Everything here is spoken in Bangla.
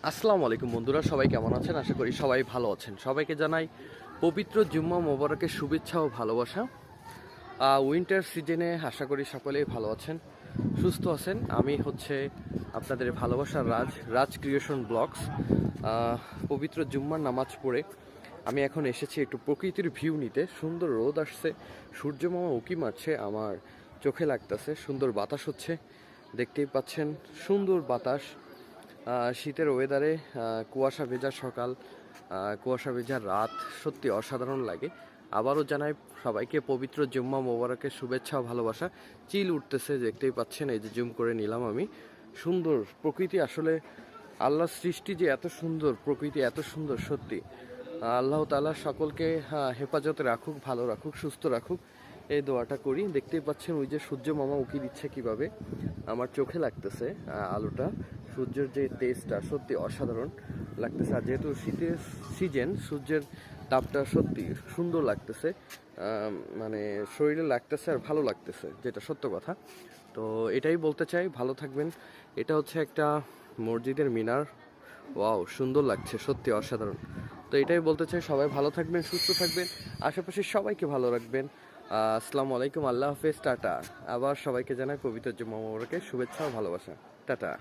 আসসালামু আলাইকুম বন্ধুরা, সবাই কেমন আছেন? আশা করি সবাই ভালো আছেন। সবাইকে জানাই পবিত্র জুম্মা মোবারকের শুভেচ্ছা ও ভালোবাসা। উইন্টার সিজনে আশা করি সকলেই ভালো আছেন, সুস্থ আছেন। আমি হচ্ছে আপনাদের ভালোবাসার রাজ ক্রিয়েশন ব্লগস। পবিত্র জুম্মার নামাজ পড়ে আমি এখন এসেছি একটু প্রকৃতির ভিউ নিতে। সুন্দর রোদ আসছে, সূর্যমামা উঁকি মারছে, আমার চোখে লাগতেছে। সুন্দর বাতাস হচ্ছে, দেখতেই পাচ্ছেন সুন্দর বাতাস। শীতের ওয়েদারে কুয়াশা ভেজা সকাল, কুয়াশা ভেজা রাত সত্যি অসাধারণ লাগে। আবারও জানাই সবাইকে পবিত্র জুম্মা মোবারকের শুভেচ্ছা ও ভালোবাসা। চিল উঠতেছে, দেখতেই পাচ্ছেন, এই যে জুম করে নিলাম আমি। সুন্দর প্রকৃতি, আসলে আল্লাহর সৃষ্টি যে এত সুন্দর, প্রকৃতি এত সুন্দর সত্যি। আল্লাহ তাআলা সকলকে হেফাজতে রাখুক, ভালো রাখুক, সুস্থ রাখুক, এই দোয়াটা করি। দেখতেই পাচ্ছেন ওই যে সূর্য মামা উঁকি দিচ্ছে কিভাবে, আমার চোখে লাগতেছে আলোটা। সূর্যের যে তেজটা সত্যি অসাধারণ লাগতেছে। আর যেহেতু শীতের সিজন, সূর্যের তাপটা সত্যি সুন্দর লাগতেছে, মানে শরীরে লাগতেছে আর ভালো লাগতেছে, যেটা সত্য কথা। তো এটাই বলতে চাই, ভালো থাকবেন। এটা হচ্ছে একটা মসজিদের মিনার। ওয়াও, সুন্দর লাগছে, সত্যি অসাধারণ। তো এটাই বলতে চাই, সবাই ভালো থাকবেন, সুস্থ থাকবেন, আশেপাশে সবাইকে ভালো রাখবেন। আসসালামু আলাইকুম, আল্লাহ হাফেজ, টাটা। আবার সবাইকে জানাই পবিত্র জুম্মা মোবারকের শুভেচ্ছা ও ভালোবাসা। টাটা।